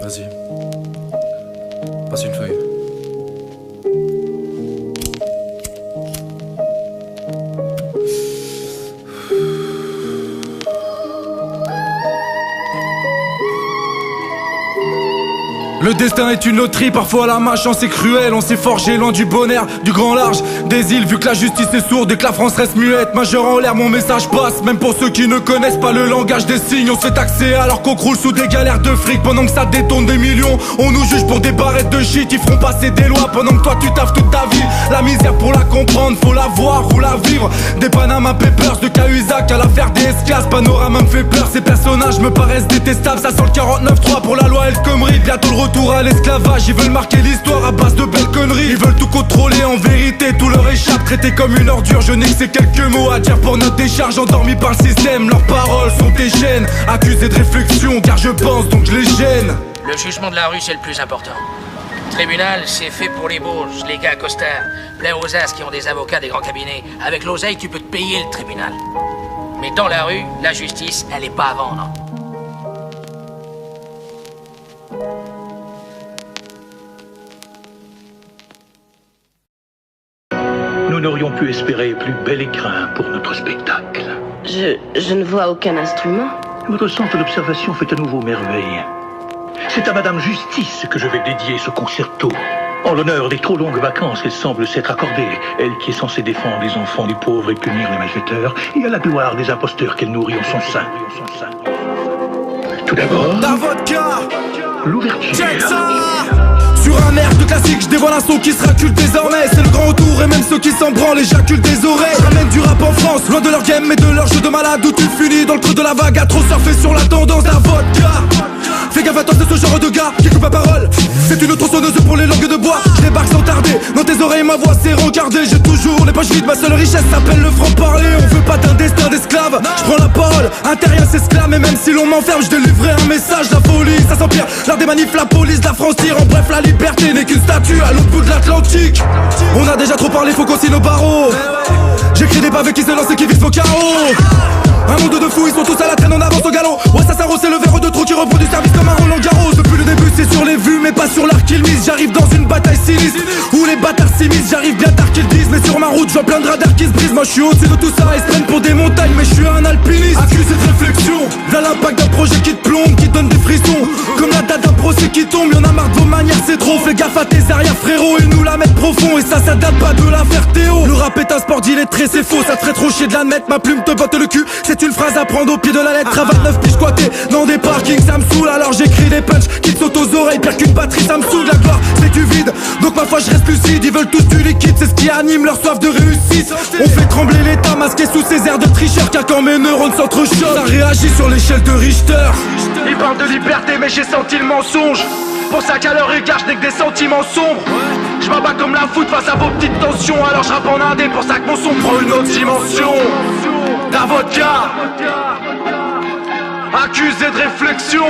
Vas-y. Passe une feuille. Le destin est une loterie, parfois la malchance est cruelle. On s'est forgé loin du bonheur, du grand large des îles. Vu que la justice est sourde et que la France reste muette, majeur en l'air, mon message passe. Même pour ceux qui ne connaissent pas le langage des signes. On s'est taxé alors qu'on croule sous des galères de fric. Pendant que ça détourne des millions, on nous juge pour des barrettes de shit. Ils feront passer des lois pendant que toi tu taffes toute ta vie. La misère pour la comprendre, faut la voir ou la vivre. Des Panama Papers, de Cahuzac à l'affaire des esclaves. Panorama me fait peur, ces personnages me paraissent détestables. Ça sent le 49-3 pour la loi El Khomri. Bientôt le retour à l'esclavage, ils veulent marquer l'histoire à base de belles conneries. Ils veulent tout contrôler, en vérité tout leur échappe. Traité comme une ordure, je n'ai que ces quelques mots à dire pour notre décharge. Endormis par le système, leurs paroles sont des gènes. Accusés de réflexion, car je pense donc je les gêne. Le jugement de la rue, c'est le plus important. Tribunal, c'est fait pour les bourges, les gars costards, plein aux as qui ont des avocats des grands cabinets. Avec l'oseille, tu peux te payer le tribunal. Mais dans la rue, la justice, elle est pas à vendre. Nous n'aurions pu espérer plus bel écrin pour notre spectacle. Je ne vois aucun instrument. Votre sens de l'observation fait à nouveau merveille. C'est à Madame Justice que je vais dédier ce concerto. En l'honneur des trop longues vacances qu'elle semble s'être accordée, elle qui est censée défendre les enfants des pauvres et punir les malfaiteurs, et à la gloire des imposteurs qu'elle nourrit en son sein. Tout d'abord, La vodka, l'ouverture. check ça. Sur un air de classique, je dévoile un son qui sera culte désormais. C'est le grand retour et même ceux qui s'en branlent éjaculent des oreilles. Je ramène du rap en France, loin de leur game et de leur jeu de malade. Où tu finis dans le creux de la vague à trop surfer sur la tendance de la vodka. Fais gaffe à toi, c'est ce genre de gars qui coupe la parole. C'est une tronçonneuse pour les langues de bois. Je débarque sans tarder, dans tes oreilles ma voix s'est rencardée. J'ai toujours les poches vides, ma seule richesse s'appelle le franc-parler. On veut pas d'un destin d'esclave, je prends la parole, un terrien s'exclame. Et même si l'on m'enferme, je délivrerai un message. La folie, ça s'empire, l'art des manifs, la police, la France tire. En bref, la liberté n'est qu'une statue à l'autre bout de l'Atlantique. On a déjà trop parlé, faut qu'on signe nos barreaux. J'écris des pavés qui se lancent et qui visent vos carreaux. Un monde de fous, ils sont tous à la traîne, on avance au galop. Ouais, ça s'arrose, c'est le verre de trop qui reprend du service comme un Roland Garros. Depuis le début, c'est sur les vues, mais pas sur l'art qu'ils misent. J'arrive dans une bataille sinistre où les bâtards s'immiscent. J'arrive bien tard qu'ils disent, mais sur ma route, je vois plein de radars qui se brisent. Moi, je suis au-dessus de tout ça, ils se prennent pour des montagnes, mais je suis un alpiniste. Accusé de réflexion, v'là l'impact d'un projet qui te plombe, qui te donne des frissons. Comme la date d'un procès qui tombe, y'en a marre de vos manières, c'est trop. Fais gaffe à tes arrières, frérot, ils nous la mettent profond. Et ça date pas de l'affaire Théo. Le rap est un sport d'illettré, c'est faux, ça te ferait trop chier de l'admettre. Ma plume te botte le cul, c'est une phrase à prendre au pied de la lettre. À 29 piges squatté dans des parkings, ça me saoule. Alors j'écris des punchs qui te sautent aux oreilles. Pire qu'une batterie, ça me saoule. La gloire, c'est du vide, donc ma foi je reste lucide. Ils veulent tous du liquide, c'est ce qui anime leur soif de réussite. On fait trembler l'état masqué sous ces airs de tricheur. Car quand mes neurones s'entrechoquent, ça réagit sur l'échelle de Richter. Ils parlent de liberté mais j'ai senti le mensonge. Pour ça qu'à leur égard je n'ai que des sentiments sombres. Je m'abats comme la foot face à vos petites tensions. Alors je rappe en indé, pour ça que mon son prend une autre dimension. La vodka, accusé de réflexion.